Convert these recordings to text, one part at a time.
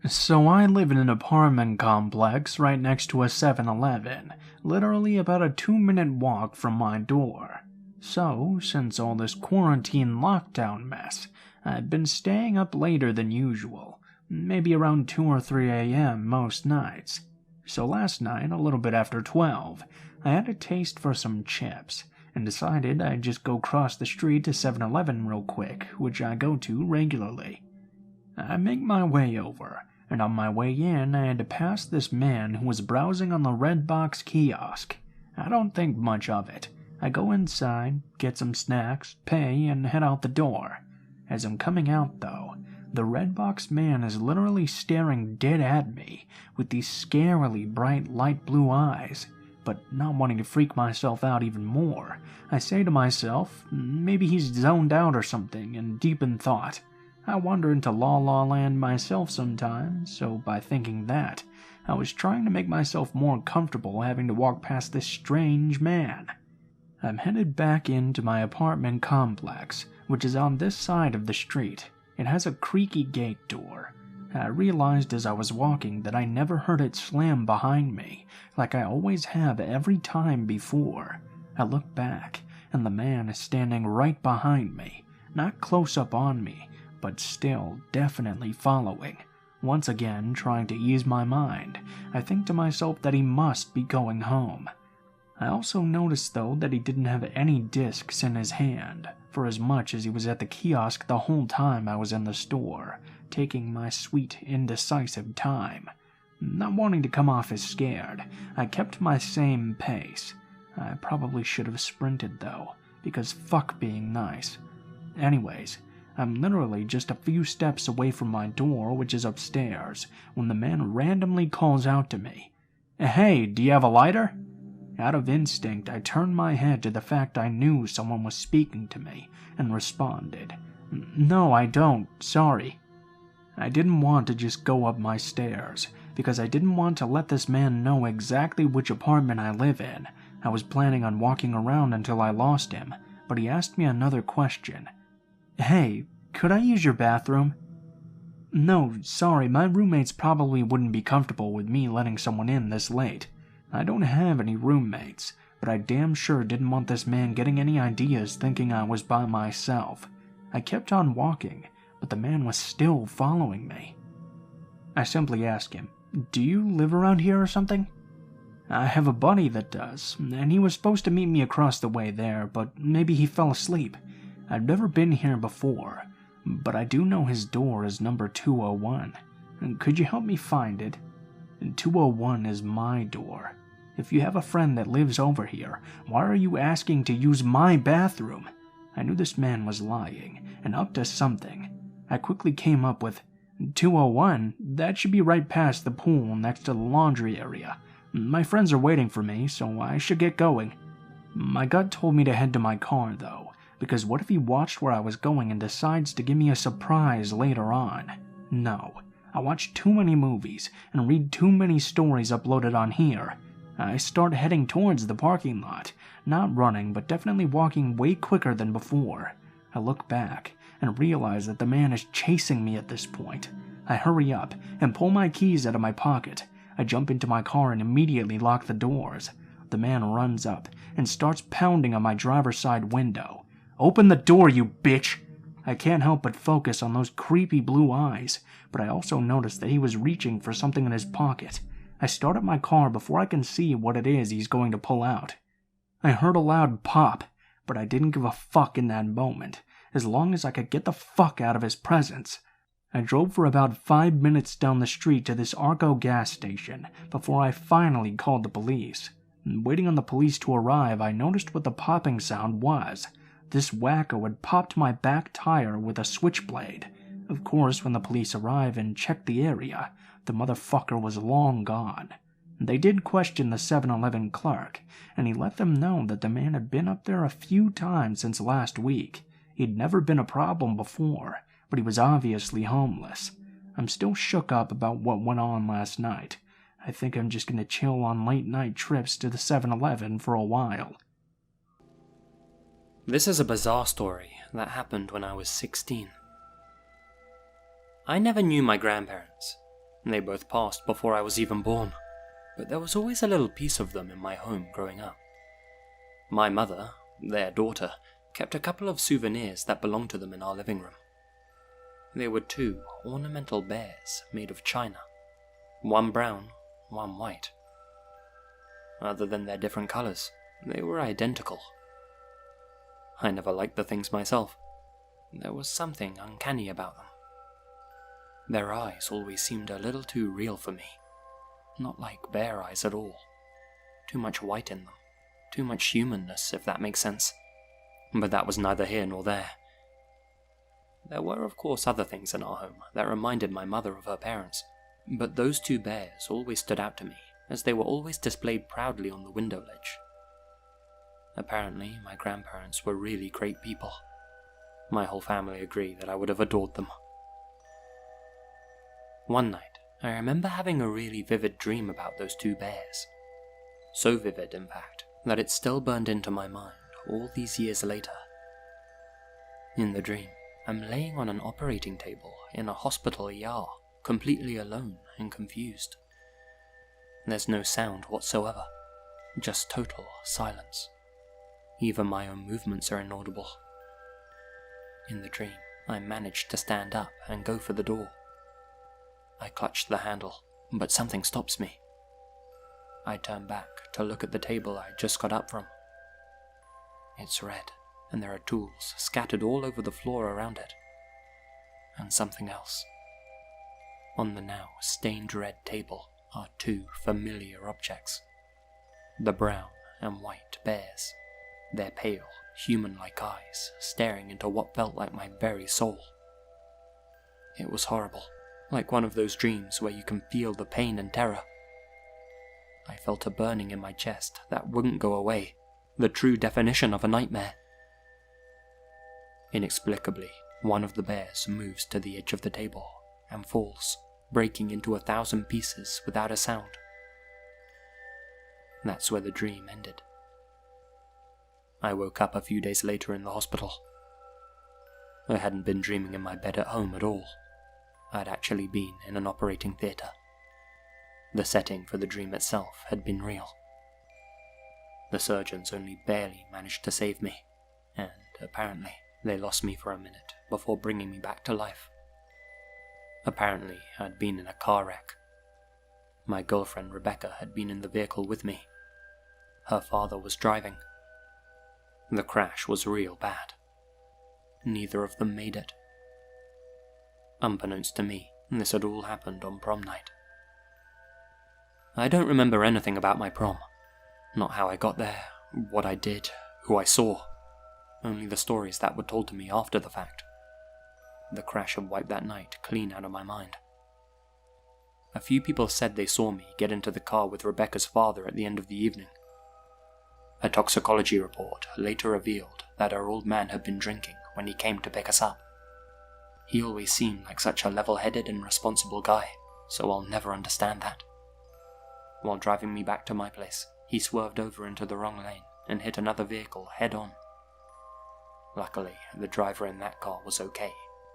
So I live in an apartment complex right next to a 7-Eleven, literally about a 2-minute walk from my door. So, since all this quarantine lockdown mess, I've been staying up later than usual, maybe around 2 or 3 a.m. most nights. So last night, a little bit after 12, I had a taste for some chips, and decided I'd just go cross the street to 7-Eleven real quick, which I go to regularly. I make my way over, and on my way in I had to pass this man who was browsing on the Redbox kiosk. I don't think much of it. I go inside, get some snacks, pay, and head out the door. As I'm coming out though, the Redbox man is literally staring dead at me with these scarily bright light blue eyes. But not wanting to freak myself out even more, I say to myself, maybe he's zoned out or something and deep in thought. I wander into La La Land myself sometimes, so by thinking that, I was trying to make myself more comfortable having to walk past this strange man. I'm headed back into my apartment complex, which is on this side of the street. It has a creaky gate door. I realized as I was walking that I never heard it slam behind me, like I always have every time before. I look back, and the man is standing right behind me, not close up on me, but still definitely following. Once again, trying to ease my mind, I think to myself that he must be going home. I also noticed though that he didn't have any discs in his hand, for as much as he was at the kiosk the whole time I was in the store, taking my sweet, indecisive time. Not wanting to come off as scared, I kept my same pace. I probably should have sprinted though, because fuck being nice. Anyways, I'm literally just a few steps away from my door, which is upstairs, when the man randomly calls out to me, "Hey, do you have a lighter?" Out of instinct, I turned my head to the fact I knew someone was speaking to me, and responded, "No, I don't, sorry." I didn't want to just go up my stairs, because I didn't want to let this man know exactly which apartment I live in. I was planning on walking around until I lost him, but he asked me another question. "Hey, could I use your bathroom?" "No, sorry, my roommates probably wouldn't be comfortable with me letting someone in this late. I don't have any roommates, but I damn sure didn't want this man getting any ideas thinking I was by myself." I kept on walking, but the man was still following me. I simply asked him, "Do you live around here or something?" "I have a buddy that does, and he was supposed to meet me across the way there, but maybe he fell asleep. I've never been here before, but I do know his door is number 201. Could you help me find it? 201 is my door. If you have a friend that lives over here, why are you asking to use my bathroom?" I knew this man was lying, and up to something. I quickly came up with, 201? That should be right past the pool next to the laundry area. My friends are waiting for me, so I should get going. My gut told me to head to my car, though, because what if he watched where I was going and decides to give me a surprise later on? No. I watch too many movies and read too many stories uploaded on here. I start heading towards the parking lot, not running but definitely walking way quicker than before. I look back and realize that the man is chasing me at this point. I hurry up and pull my keys out of my pocket. I jump into my car and immediately lock the doors. The man runs up and starts pounding on my driver's side window. "Open the door, you bitch!" I can't help but focus on those creepy blue eyes, but I also notice that he was reaching for something in his pocket. I start up my car before I can see what it is he's going to pull out. I heard a loud pop, but I didn't give a fuck in that moment, as long as I could get the fuck out of his presence. I drove for about 5 minutes down the street to this Arco gas station before I finally called the police. Waiting on the police to arrive, I noticed what the popping sound was. This wacko had popped my back tire with a switchblade. Of course, when the police arrived and checked the area, the motherfucker was long gone. They did question the 7-Eleven clerk, and he let them know that the man had been up there a few times since last week. He'd never been a problem before, but he was obviously homeless. I'm still shook up about what went on last night. I think I'm just gonna chill on late-night trips to the 7-Eleven for a while. This is a bizarre story that happened when I was 16. I never knew my grandparents. They both passed before I was even born, but there was always a little piece of them in my home growing up. My mother, their daughter, kept a couple of souvenirs that belonged to them in our living room. They were two ornamental bears made of china, one brown, one white. Other than their different colors, they were identical. I never liked the things myself. There was something uncanny about them. Their eyes always seemed a little too real for me. Not like bear eyes at all. Too much white in them. Too much humanness, if that makes sense. But that was neither here nor there. There were of course other things in our home that reminded my mother of her parents, but those two bears always stood out to me, as they were always displayed proudly on the window ledge. Apparently, my grandparents were really great people. My whole family agree that I would have adored them. One night, I remember having a really vivid dream about those two bears. So vivid, in fact, that it still burned into my mind all these years later. In the dream, I'm laying on an operating table in a hospital ER, completely alone and confused. There's no sound whatsoever, just total silence. Even my own movements are inaudible. In the dream, I managed to stand up and go for the door. I clutched the handle, but something stops me. I turn back to look at the table I just got up from. It's red, and there are tools scattered all over the floor around it. And something else. On the now stained red table are two familiar objects. The brown and white bears, their pale, human-like eyes staring into what felt like my very soul. It was horrible, like one of those dreams where you can feel the pain and terror. I felt a burning in my chest that wouldn't go away, the true definition of a nightmare. Inexplicably, one of the bears moves to the edge of the table and falls, breaking into 1,000 pieces without a sound. That's where the dream ended. I woke up a few days later in the hospital. I hadn't been dreaming in my bed at home at all. I'd actually been in an operating theatre. The setting for the dream itself had been real. The surgeons only barely managed to save me, and apparently they lost me for a minute before bringing me back to life. Apparently I'd been in a car wreck. My girlfriend Rebecca had been in the vehicle with me. Her father was driving. The crash was real bad. Neither of them made it. Unbeknownst to me, this had all happened on prom night. I don't remember anything about my prom. Not how I got there, what I did, who I saw. Only the stories that were told to me after the fact. The crash had wiped that night clean out of my mind. A few people said they saw me get into the car with Rebecca's father at the end of the evening. A toxicology report later revealed that our old man had been drinking when he came to pick us up. He always seemed like such a level-headed and responsible guy, so I'll never understand that. While driving me back to my place, he swerved over into the wrong lane and hit another vehicle head-on. Luckily, the driver in that car was okay,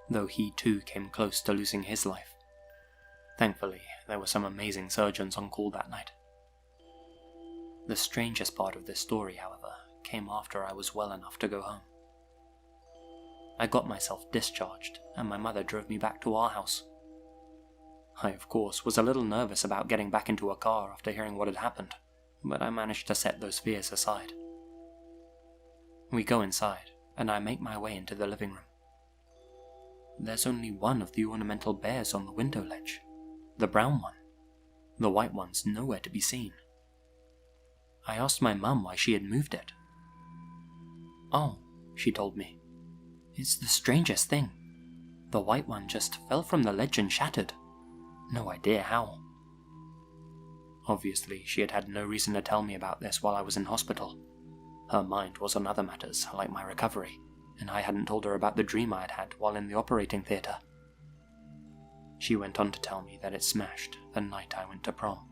though he too came close to losing his life. Thankfully, there were some amazing surgeons on call that night. The strangest part of this story, however, came after I was well enough to go home. I got myself discharged, and my mother drove me back to our house. I, of course, was a little nervous about getting back into a car after hearing what had happened, but I managed to set those fears aside. We go inside, and I make my way into the living room. There's only one of the ornamental bears on the window ledge, the brown one. The white one's nowhere to be seen. I asked my mum why she had moved it. "Oh," she told me, "it's the strangest thing. The white one just fell from the ledge and shattered. No idea how." Obviously, she had had no reason to tell me about this while I was in hospital. Her mind was on other matters, like my recovery, and I hadn't told her about the dream I had had while in the operating theatre. She went on to tell me that it smashed the night I went to prom.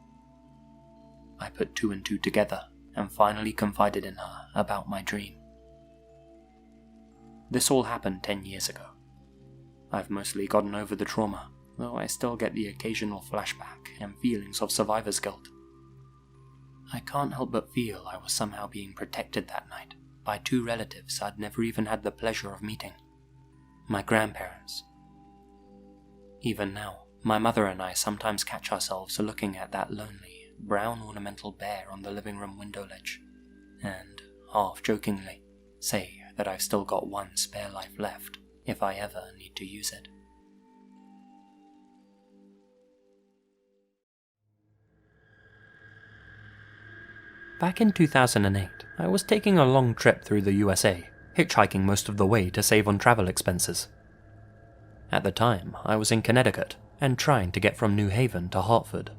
I put two and two together and finally confided in her about my dream. This all happened 10 years ago. I've mostly gotten over the trauma, though I still get the occasional flashback and feelings of survivor's guilt. I can't help but feel I was somehow being protected that night by two relatives I'd never even had the pleasure of meeting. My grandparents. Even now, my mother and I sometimes catch ourselves looking at that lonely, brown ornamental bear on the living room window ledge, and, half-jokingly, say that I've still got one spare life left if I ever need to use it. Back in 2008, I was taking a long trip through the USA, hitchhiking most of the way to save on travel expenses. At the time, I was in Connecticut and trying to get from New Haven to Hartford.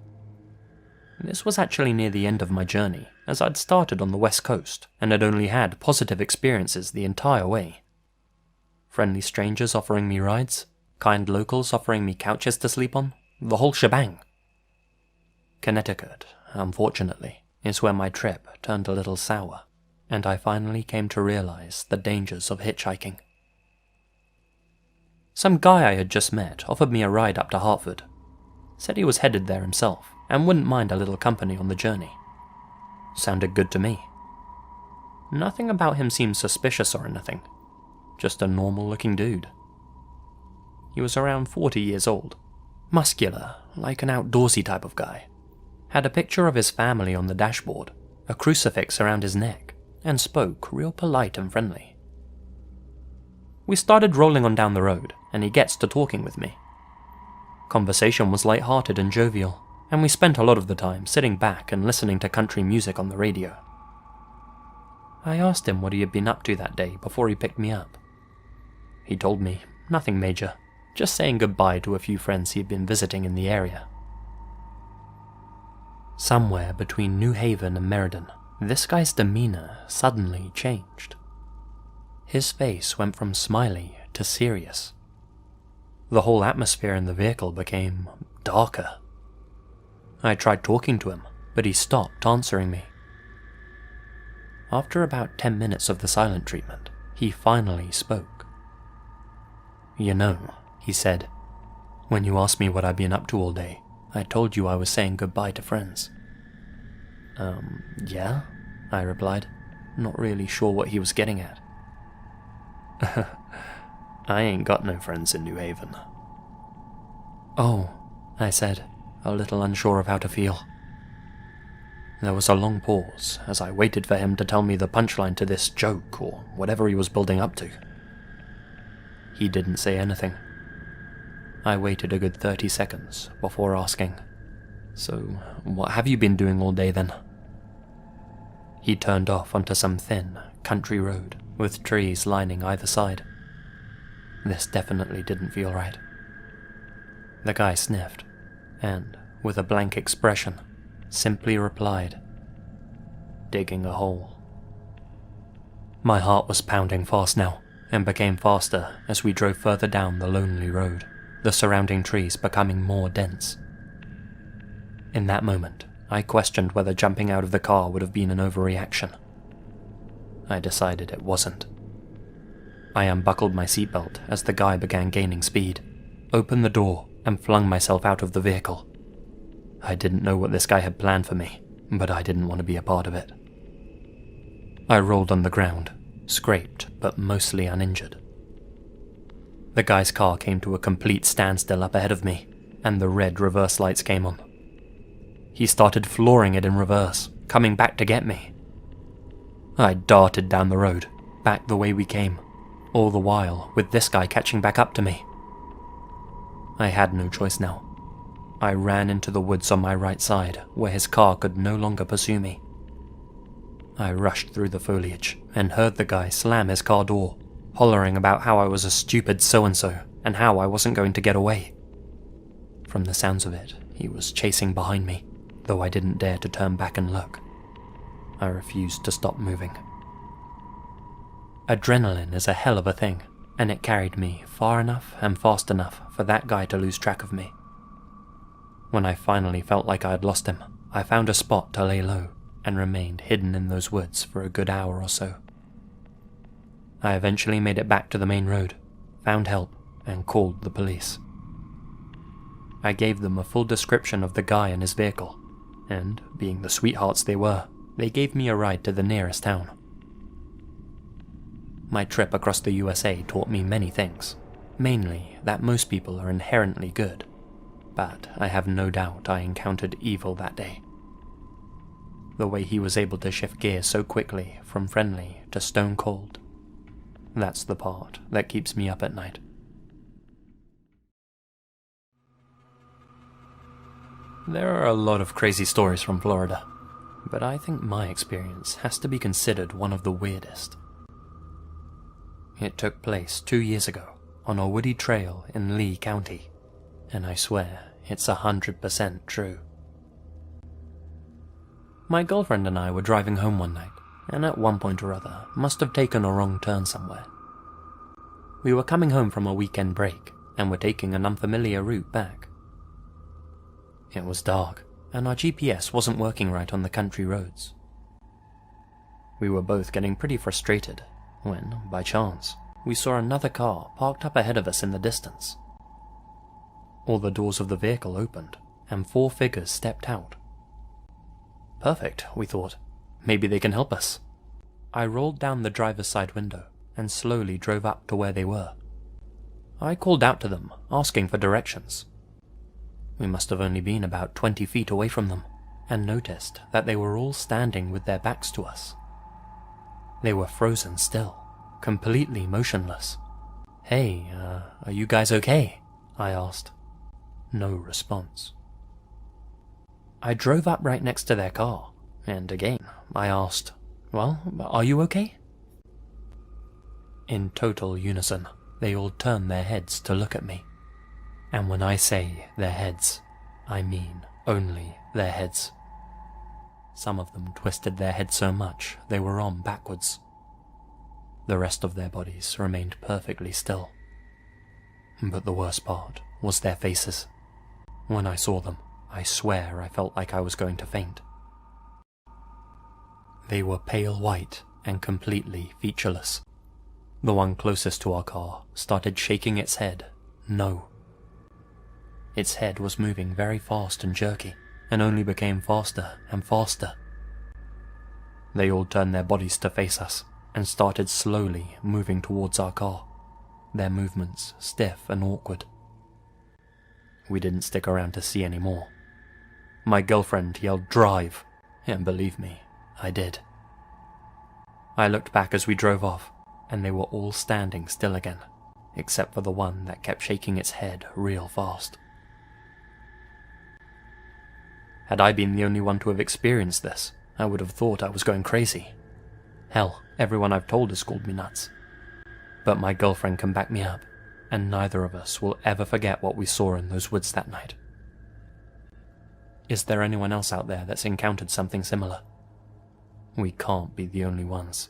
This was actually near the end of my journey, as I'd started on the West Coast and had only had positive experiences the entire way. Friendly strangers offering me rides, kind locals offering me couches to sleep on, the whole shebang. Connecticut, unfortunately, is where my trip turned a little sour, and I finally came to realize the dangers of hitchhiking. Some guy I had just met offered me a ride up to Hartford. Said he was headed there himself, and wouldn't mind a little company on the journey. Sounded good to me. Nothing about him seemed suspicious or anything. Just a normal-looking dude. He was around 40 years old, muscular, like an outdoorsy type of guy. Had a picture of his family on the dashboard, a crucifix around his neck, and spoke real polite and friendly. We started rolling on down the road, and he gets to talking with me. Conversation was light-hearted and jovial, and we spent a lot of the time sitting back and listening to country music on the radio. I asked him what he had been up to that day before he picked me up. He told me nothing major, just saying goodbye to a few friends he had been visiting in the area. Somewhere between New Haven and Meriden, this guy's demeanor suddenly changed. His face went from smiley to serious. The whole atmosphere in the vehicle became darker. I tried talking to him, but he stopped answering me. After about 10 minutes of the silent treatment, he finally spoke. "You know," he said, "when you asked me what I'd been up to all day, I told you I was saying goodbye to friends." Yeah, I replied, not really sure what he was getting at. "I ain't got no friends in New Haven." "Oh," I said, a little unsure of how to feel. There was a long pause as I waited for him to tell me the punchline to this joke or whatever he was building up to. He didn't say anything. I waited a good 30 seconds before asking, "So, what have you been doing all day then?" He turned off onto some thin, country road with trees lining either side. This definitely didn't feel right. The guy sniffed, and, with a blank expression, simply replied, "Digging a hole." My heart was pounding fast now, and became faster as we drove further down the lonely road, the surrounding trees becoming more dense. In that moment, I questioned whether jumping out of the car would have been an overreaction. I decided it wasn't. I unbuckled my seatbelt as the guy began gaining speed, opened the door, and flung myself out of the vehicle. I didn't know what this guy had planned for me, but I didn't want to be a part of it. I rolled on the ground, scraped but mostly uninjured. The guy's car came to a complete standstill up ahead of me, and the red reverse lights came on. He started flooring it in reverse, coming back to get me. I darted down the road, back the way we came, all the while with this guy catching back up to me. I had no choice now. I ran into the woods on my right side, where his car could no longer pursue me. I rushed through the foliage and heard the guy slam his car door, hollering about how I was a stupid so-and-so and how I wasn't going to get away. From the sounds of it, he was chasing behind me, though I didn't dare to turn back and look. I refused to stop moving. Adrenaline is a hell of a thing, and it carried me far enough and fast enough for that guy to lose track of me. When I finally felt like I had lost him, I found a spot to lay low and remained hidden in those woods for a good hour or so. I eventually made it back to the main road, found help, and called the police. I gave them a full description of the guy and his vehicle, and, being the sweethearts they were, they gave me a ride to the nearest town. My trip across the USA taught me many things, mainly that most people are inherently good, but I have no doubt I encountered evil that day. The way he was able to shift gears so quickly from friendly to stone cold, that's the part that keeps me up at night. There are a lot of crazy stories from Florida, but I think my experience has to be considered one of the weirdest. It took place 2 years ago on a woody trail in Lee County, and I swear it's 100% true. My girlfriend and I were driving home one night, and at one point or other must have taken a wrong turn somewhere. We were coming home from a weekend break, and were taking an unfamiliar route back. It was dark, and our GPS wasn't working right on the country roads. We were both getting pretty frustrated when, by chance, we saw another car parked up ahead of us in the distance. All the doors of the vehicle opened, and 4 figures stepped out. Perfect, we thought. Maybe they can help us. I rolled down the driver's side window and slowly drove up to where they were. I called out to them, asking for directions. We must have only been about 20 feet away from them, and noticed that they were all standing with their backs to us. They were frozen still, completely motionless. "Hey, are you guys okay?" I asked. No response. I drove up right next to their car, and again, I asked, "Well, are you okay?" In total unison, they all turned their heads to look at me. And when I say their heads, I mean only their heads. Some of them twisted their heads so much they were on backwards. The rest of their bodies remained perfectly still. But the worst part was their faces. When I saw them, I swear I felt like I was going to faint. They were pale white and completely featureless. The one closest to our car started shaking its head, no. Its head was moving very fast and jerky, and only became faster and faster. They all turned their bodies to face us, and started slowly moving towards our car, their movements stiff and awkward. We didn't stick around to see any more. My girlfriend yelled, "Drive!" and believe me, I did. I looked back as we drove off, and they were all standing still again, except for the one that kept shaking its head real fast. Had I been the only one to have experienced this, I would have thought I was going crazy. Hell, everyone I've told has called me nuts. But my girlfriend can back me up, and neither of us will ever forget what we saw in those woods that night. Is there anyone else out there that's encountered something similar? We can't be the only ones.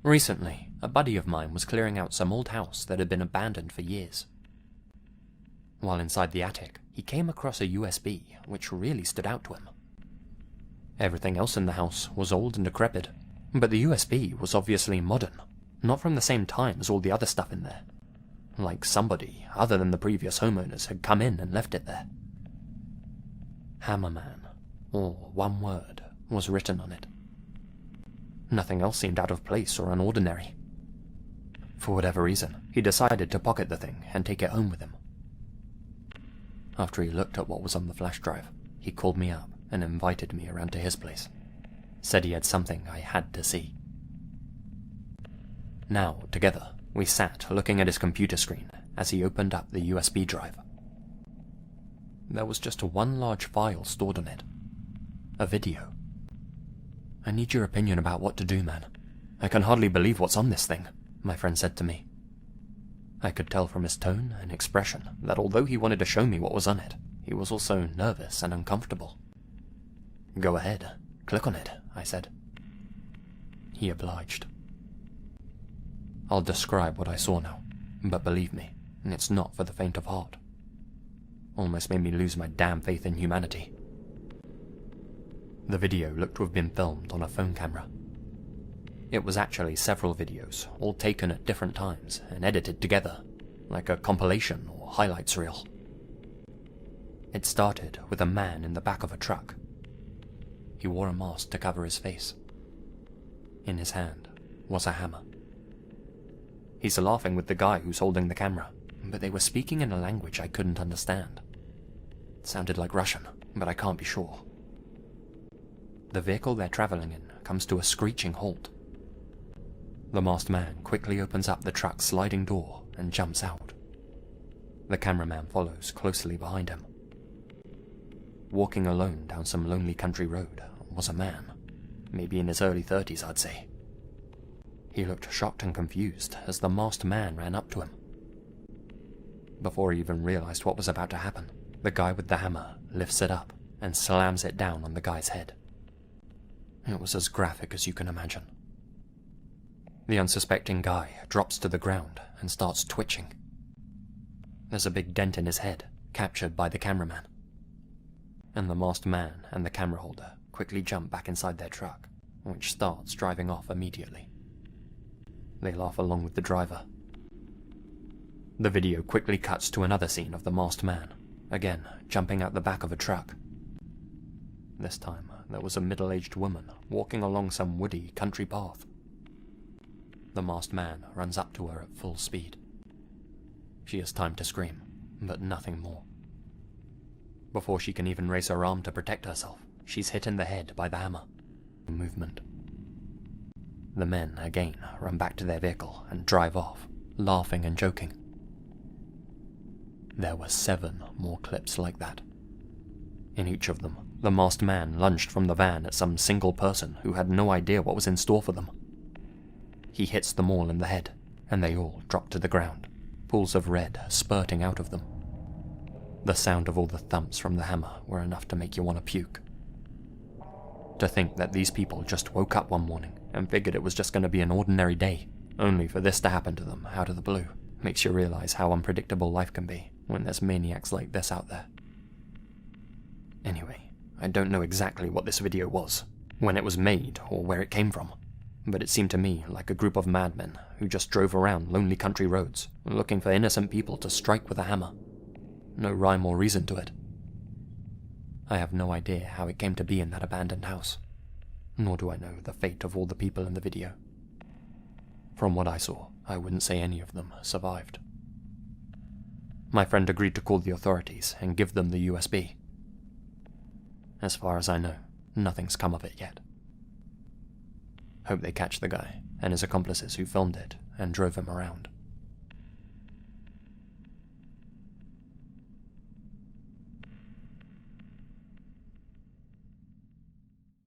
Recently, a buddy of mine was clearing out some old house that had been abandoned for years. While inside the attic, he came across a USB, which really stood out to him. Everything else in the house was old and decrepit, but the USB was obviously modern, not from the same time as all the other stuff in there. Like somebody, other than the previous homeowners, had come in and left it there. HammerMan, or one word, was written on it. Nothing else seemed out of place or unordinary. For whatever reason, he decided to pocket the thing and take it home with him. After he looked at what was on the flash drive, he called me up and invited me around to his place. Said he had something I had to see. Now, together, we sat looking at his computer screen as he opened up the USB drive. There was just one large file stored on it. A video. "I need your opinion about what to do, man. I can hardly believe what's on this thing," my friend said to me. I could tell from his tone and expression that although he wanted to show me what was on it, he was also nervous and uncomfortable. "Go ahead, click on it," I said. He obliged. I'll describe what I saw now, but believe me, it's not for the faint of heart. Almost made me lose my damn faith in humanity. The video looked to have been filmed on a phone camera. It was actually several videos, all taken at different times and edited together, like a compilation or highlights reel. It started with a man in the back of a truck. He wore a mask to cover his face. In his hand was a hammer. He's laughing with the guy who's holding the camera, but they were speaking in a language I couldn't understand. It sounded like Russian, but I can't be sure. The vehicle they're traveling in comes to a screeching halt. The masked man quickly opens up the truck's sliding door and jumps out. The cameraman follows closely behind him. Walking alone down some lonely country road was a man, maybe in his early 30s, I'd say. He looked shocked and confused as the masked man ran up to him. Before he even realized what was about to happen, the guy with the hammer lifts it up and slams it down on the guy's head. It was as graphic as you can imagine. The unsuspecting guy drops to the ground and starts twitching. There's a big dent in his head, captured by the cameraman. And the masked man and the camera holder quickly jump back inside their truck, which starts driving off immediately. They laugh along with the driver. The video quickly cuts to another scene of the masked man, again jumping out the back of a truck. This time, there was a middle-aged woman walking along some woody country path. The masked man runs up to her at full speed. She has time to scream, but nothing more. Before she can even raise her arm to protect herself, she's hit in the head by the hammer. Movement. The men, again, run back to their vehicle and drive off, laughing and joking. There were 7 more clips like that. In each of them, the masked man lunged from the van at some single person who had no idea what was in store for them. He hits them all in the head, and they all drop to the ground, pools of red spurting out of them. The sound of all the thumps from the hammer were enough to make you want to puke. To think that these people just woke up one morning and figured it was just going to be an ordinary day, only for this to happen to them out of the blue, makes you realize how unpredictable life can be when there's maniacs like this out there. Anyway, I don't know exactly what this video was, when it was made, or where it came from, but it seemed to me like a group of madmen who just drove around lonely country roads, looking for innocent people to strike with a hammer. No rhyme or reason to it. I have no idea how it came to be in that abandoned house, nor do I know the fate of all the people in the video. From what I saw, I wouldn't say any of them survived. My friend agreed to call the authorities and give them the USB. As far as I know, nothing's come of it yet. Hope they catch the guy and his accomplices who filmed it and drove him around.